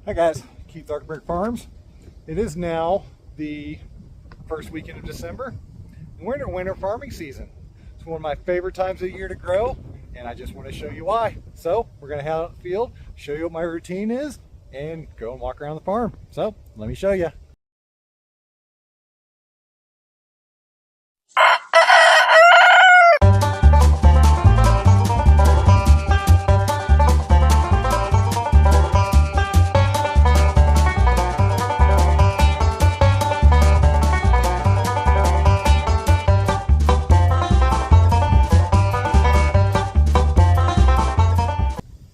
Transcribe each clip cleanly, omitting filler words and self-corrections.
Hi guys, Keith Zuckerberg Farms. It is now the first weekend of December, and we're in winter farming season. It's one of my favorite times of the year to grow, and I just want to show you why. So we're going to head out in the field, show you what my routine is, and go and walk around the farm. So let me show you.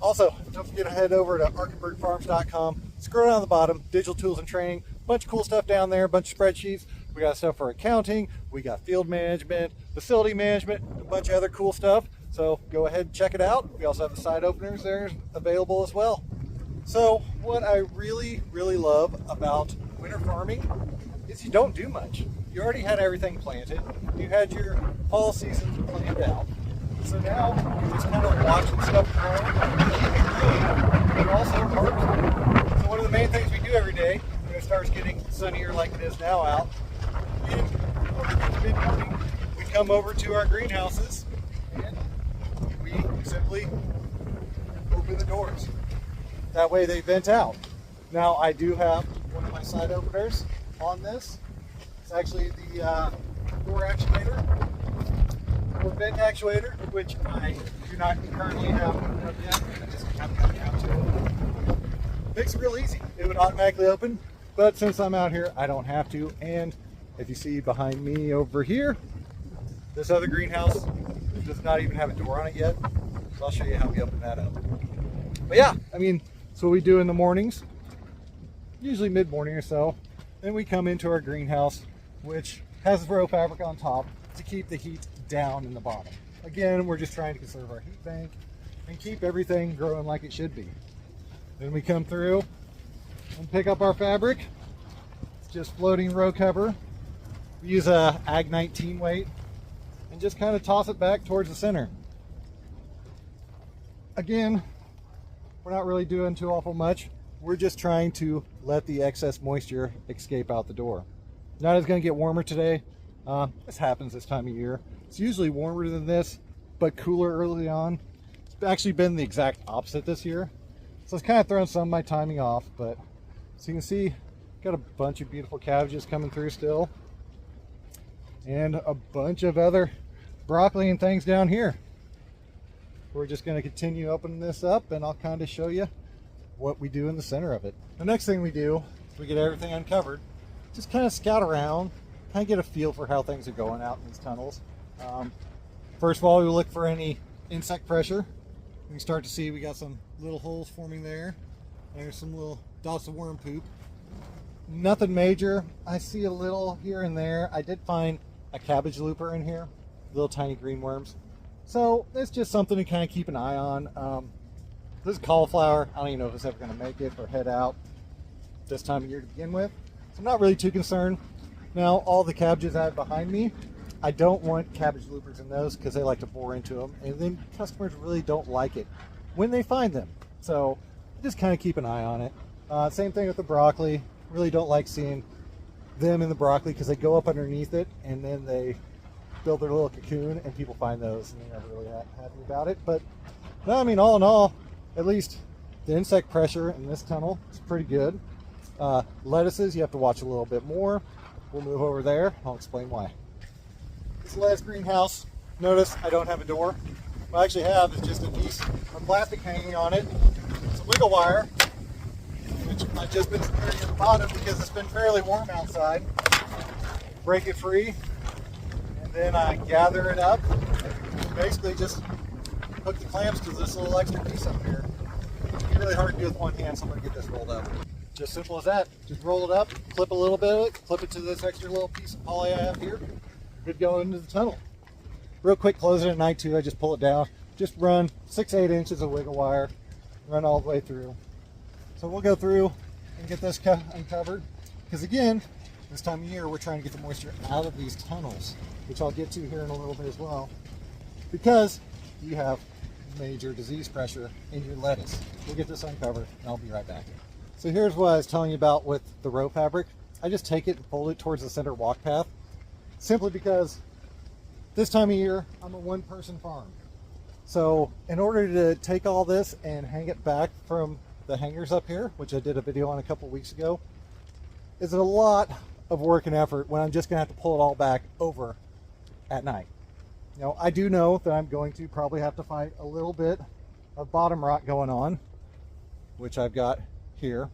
Also, don't forget to head over to arkenbergfarms.com. Scroll down to the bottom, digital tools and training. Bunch of cool stuff down there, a bunch of spreadsheets. We got stuff for accounting, we got field management, facility management, a bunch of other cool stuff. So go ahead and check it out. We also have the side openers there available as well. So what I really love about winter farming is you don't do much. You already had everything planted. You had your fall season planned out. So now you're just kind of watching stuff grow, but also harvesting. So one of the main things we do every day when it starts getting sunnier like it is now out, in mid-morning, we come over to our greenhouses and we simply open the doors. That way they vent out. Now I do have one of my side openers on this. It's actually the door actuator. Or vent actuator, which I do not currently have up yet. I just haven't gotten down to it. Makes it real easy. It would automatically open, but since I'm out here, I don't have to. And if you see behind me over here, this other greenhouse does not even have a door on it yet. So I'll show you how we open that up. But yeah, I mean, that's what we do in the mornings, usually mid-morning or so. Then we come into our greenhouse, which has row fabric on top to keep the heat down in the bottom. Again, we're just trying to conserve our heat bank and keep everything growing like it should be. Then we come through and pick up our fabric. It's just floating row cover. We use a Ag 19 weight and just kind of toss it back towards the center. Again, we're not really doing too awful much. We're just trying to let the excess moisture escape out the door. Now it's going to get warmer today. This happens this time of year. It's usually warmer than this, but cooler early on. It's actually been the exact opposite this year. So it's kind of thrown some of my timing off, but as you can see, got a bunch of beautiful cabbages coming through still. And a bunch of other broccoli and things down here. We're just going to continue opening this up and I'll kind of show you what we do in the center of it. The next thing we do, we get everything uncovered, just kind of scout around, kind of get a feel for how things are going out in these tunnels. First of all, we look for any insect pressure. We can start to see we got some little holes forming there. And there's some little dots of worm poop. Nothing major. I see a little here and there. I did find a cabbage looper in here, little tiny green worms. So it's just something to kind of keep an eye on. This is cauliflower. I don't even know if it's ever going to make it or head out this time of year to begin with. So I'm not really too concerned. Now, all the cabbages I have behind me, I don't want cabbage loopers in those because they like to bore into them, and then customers really don't like it when they find them. So just kind of keep an eye on it. Same thing with the broccoli. Really don't like seeing them in the broccoli because they go up underneath it and then they build their little cocoon and people find those and they're never really happy about it. But no, I mean, all in all, at least the insect pressure in this tunnel is pretty good. Lettuces, you have to watch a little bit more. We'll move over there. I'll explain why. This lettuce greenhouse, notice I don't have a door. What I actually have is just a piece of plastic hanging on it. Some wiggle wire, which I've just been securing at the bottom because it's been fairly warm outside. Break it free, and then I gather it up. Basically just hook the clamps to this little extra piece up here. It's really hard to do with one hand, so I'm going to get this rolled up. Just simple as that. Just roll it up, clip a little bit of it, clip it to this extra little piece of poly I have here. Good to go into the tunnel. Real quick, close it at night too. I just pull it down. Just run 6-8 inches of wiggle wire, run all the way through. So we'll go through and get this uncovered. Because again, this time of year, we're trying to get the moisture out of these tunnels, which I'll get to here in a little bit as well. Because you have major disease pressure in your lettuce. We'll get this uncovered and I'll be right back. So here's what I was telling you about with the row fabric. I just take it and fold it towards the center walk path, simply because this time of year, I'm a one-person farm. So in order to take all this and hang it back from the hangers up here, which I did a video on a couple weeks ago, is a lot of work and effort when I'm just gonna have to pull it all back over at night. You know, I do know that I'm going to probably have to fight a little bit of bottom rot going on, which I've got here.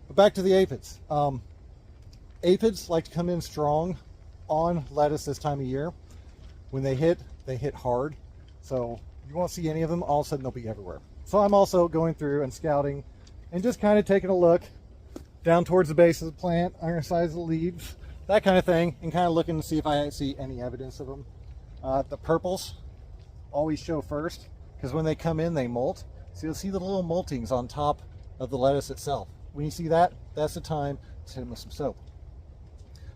But back to the aphids. Aphids like to come in strong on lettuce this time of year. When they hit hard. So you won't see any of them. All of a sudden they'll be everywhere. So I'm also going through and scouting and just kind of taking a look down towards the base of the plant, undersides of the leaves, that kind of thing, and kind of looking to see if I see any evidence of them. The purples always show first, because when they come in, they molt. So you'll see the little moltings on top of the lettuce itself. When you see that, that's the time to hit them with some soap.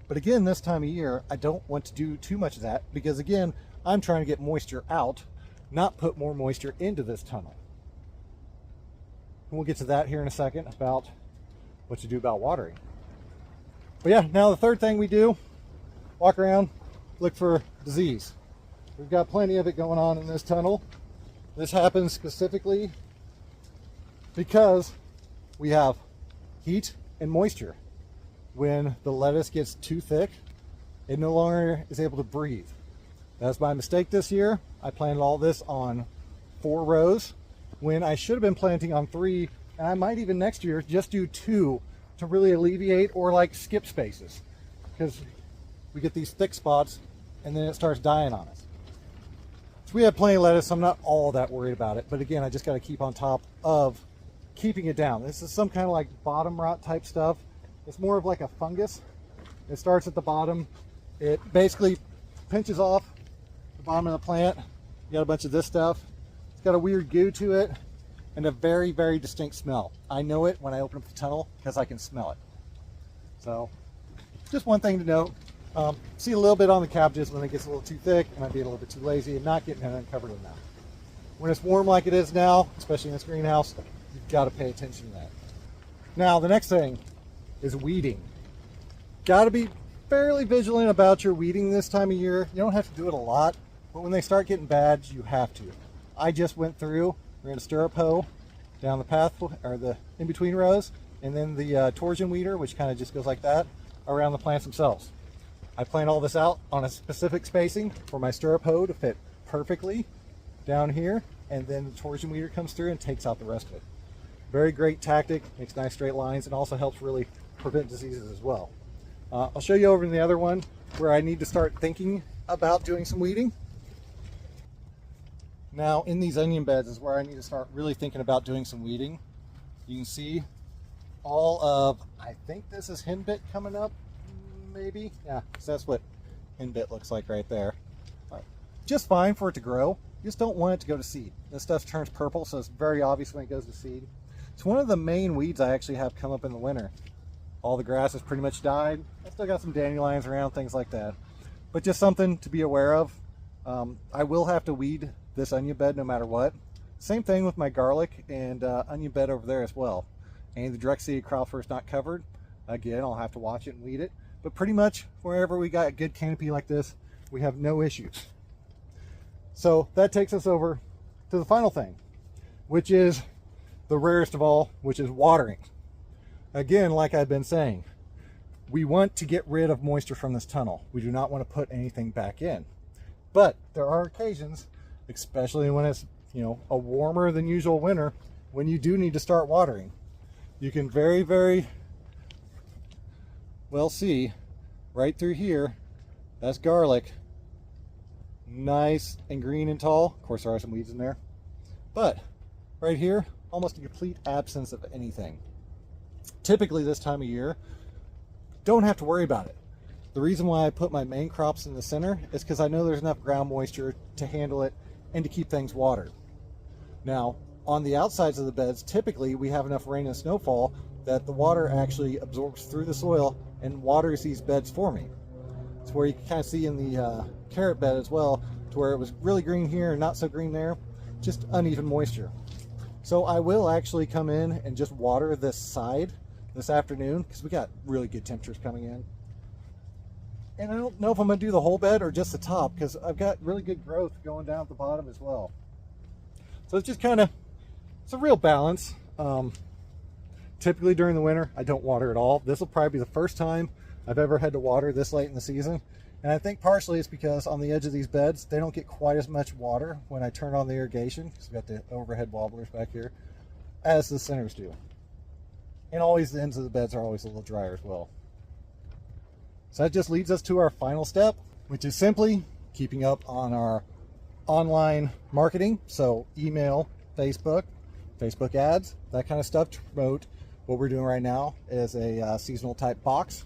But again, this time of year, I don't want to do too much of that, because again, I'm trying to get moisture out, not put more moisture into this tunnel. And we'll get to that here in a second about what to do about watering. But yeah, now the third thing we do, walk around, look for disease. We've got plenty of it going on in this tunnel. This happens specifically because we have heat and moisture. When the lettuce gets too thick, it no longer is able to breathe. That's my mistake this year. I planted all this on 4 rows when I should have been planting on 3, and I might even next year just do 2 to really alleviate or like skip spaces, because we get these thick spots and then it starts dying on us. So we have plenty of lettuce, so I'm not all that worried about it. But again, I just got to keep on top of keeping it down. This is some kind of like bottom rot type stuff. It's more of like a fungus. It starts at the bottom. It basically pinches off the bottom of the plant. You got a bunch of this stuff. It's got a weird goo to it and a very, very distinct smell. I know it when I open up the tunnel because I can smell it. So just one thing to note. See a little bit on the cabbages when it gets a little too thick, and I'd be a little bit too lazy and not getting it uncovered enough. When it's warm like it is now, especially in this greenhouse, you've got to pay attention to that. Now, the next thing is weeding. Got to be fairly vigilant about your weeding this time of year. You don't have to do it a lot, but when they start getting bad, you have to. I just went through, ran a stirrup hoe down the path, or the in-between rows, and then the torsion weeder, which kind of just goes like that, around the plants themselves. I plan all this out on a specific spacing for my stirrup hoe to fit perfectly down here, and then the torsion weeder comes through and takes out the rest of it. Very great tactic, makes nice straight lines, and also helps really prevent diseases as well. I'll show you over in the other one where I need to start thinking about doing some weeding. Now in these onion beds is where I need to start really thinking about doing some weeding. You can see all of, I think this is henbit coming up, maybe? Yeah, so that's what henbit looks like right there. Just fine for it to grow. You just don't want it to go to seed. This stuff turns purple, so it's very obvious when it goes to seed. It's one of the main weeds I actually have come up in the winter. All the grass has pretty much died. I still got some dandelions around, things like that. But just something to be aware of. I will have to weed this onion bed no matter what. Same thing with my garlic and onion bed over there as well. And the direct seed crop is not covered. Again, I'll have to watch it and weed it. But pretty much wherever we got a good canopy like this, we have no issues. So that takes us over to the final thing, which is the rarest of all, which is watering. Again, like I've been saying, we want to get rid of moisture from this tunnel. We do not want to put anything back in. But there are occasions, especially when it's, you know, a warmer than usual winter, when you do need to start watering. You can very, very well see right through here, that's garlic. Nice and green and tall. Of course, there are some weeds in there. But right here, almost a complete absence of anything. Typically this time of year, don't have to worry about it. The reason why I put my main crops in the center is because I know there's enough ground moisture to handle it and to keep things watered. Now, on the outsides of the beds, typically we have enough rain and snowfall that the water actually absorbs through the soil and waters these beds for me. It's where you can kind of see in the carrot bed as well, to where it was really green here and not so green there, just uneven moisture. So I will actually come in and just water this side this afternoon because we got really good temperatures coming in. And I don't know if I'm going to do the whole bed or just the top because I've got really good growth going down at the bottom as well. So it's just kind of, it's a real balance. Typically during the winter, I don't water at all. This will probably be the first time I've ever had to water this late in the season. And I think partially it's because on the edge of these beds, they don't get quite as much water when I turn on the irrigation, because we've got the overhead wobblers back here, as the centers do. And always the ends of the beds are always a little drier as well. So that just leads us to our final step, which is simply keeping up on our online marketing. So email, Facebook ads, that kind of stuff to promote what we're doing right now is a seasonal type box.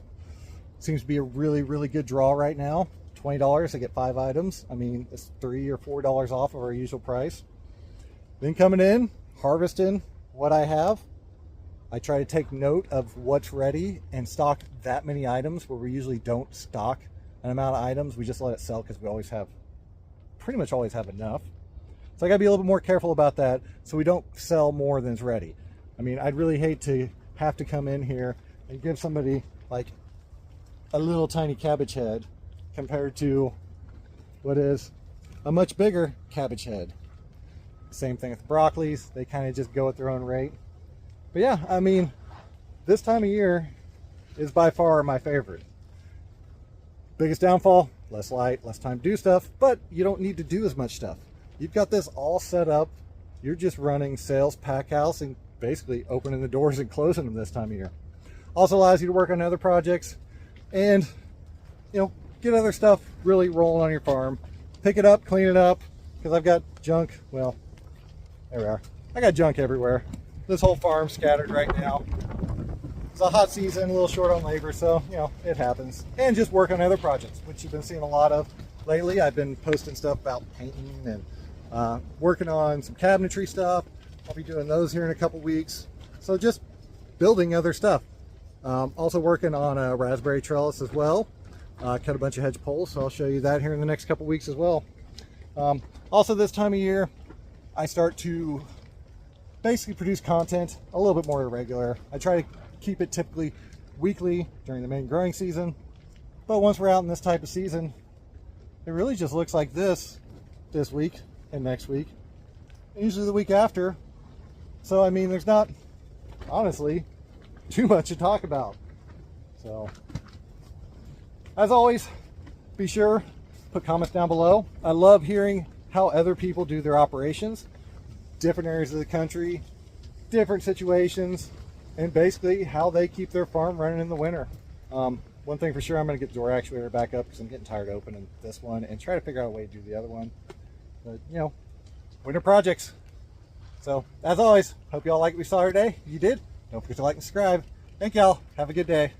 Seems to be a really, really good draw right now. $20, I get 5 items. I mean, it's $3 or $4 off of our usual price. Then coming in, harvesting what I have. I try to take note of what's ready and stock that many items where we usually don't stock an amount of items. We just let it sell because we always have, pretty much always have enough. So I gotta be a little bit more careful about that so we don't sell more than is ready. I mean, I'd really hate to have to come in here and give somebody like a little tiny cabbage head compared to what is a much bigger cabbage head. Same thing with broccolis. They kind of just go at their own rate. But yeah, I mean, this time of year is by far my favorite. Biggest downfall, less light, less time to do stuff, but you don't need to do as much stuff. You've got this all set up. You're just running sales, pack house, and basically opening the doors and closing them this time of year. Also allows you to work on other projects and, you know, get other stuff really rolling on your farm. Pick it up, clean it up, because I've got junk. Well, there we are. I got junk everywhere. This whole farm scattered right now. It's a hot season, a little short on labor, so, you know, it happens. And just work on other projects, which you've been seeing a lot of lately. I've been posting stuff about painting and working on some cabinetry stuff. I'll be doing those here in a couple weeks. So just building other stuff. Also working on a raspberry trellis as well. Cut a bunch of hedge poles, so I'll show you that here in the next couple weeks as well. Also this time of year, I start to basically produce content a little bit more irregular. I try to keep it typically weekly during the main growing season. But once we're out in this type of season, it really just looks like this week and next week, and usually the week after. So I mean, there's not honestly too much to talk about. So as always, be sure put comments down below. I love hearing how other people do their operations, different areas of the country, different situations, and basically how they keep their farm running in the winter. One thing for sure, I'm going to get the door actuator back up because I'm getting tired of opening this one and try to figure out a way to do the other one. But, you know, winter projects. So, as always, hope you all like what we saw today. If you did, don't forget to like and subscribe. Thank y'all. Have a good day.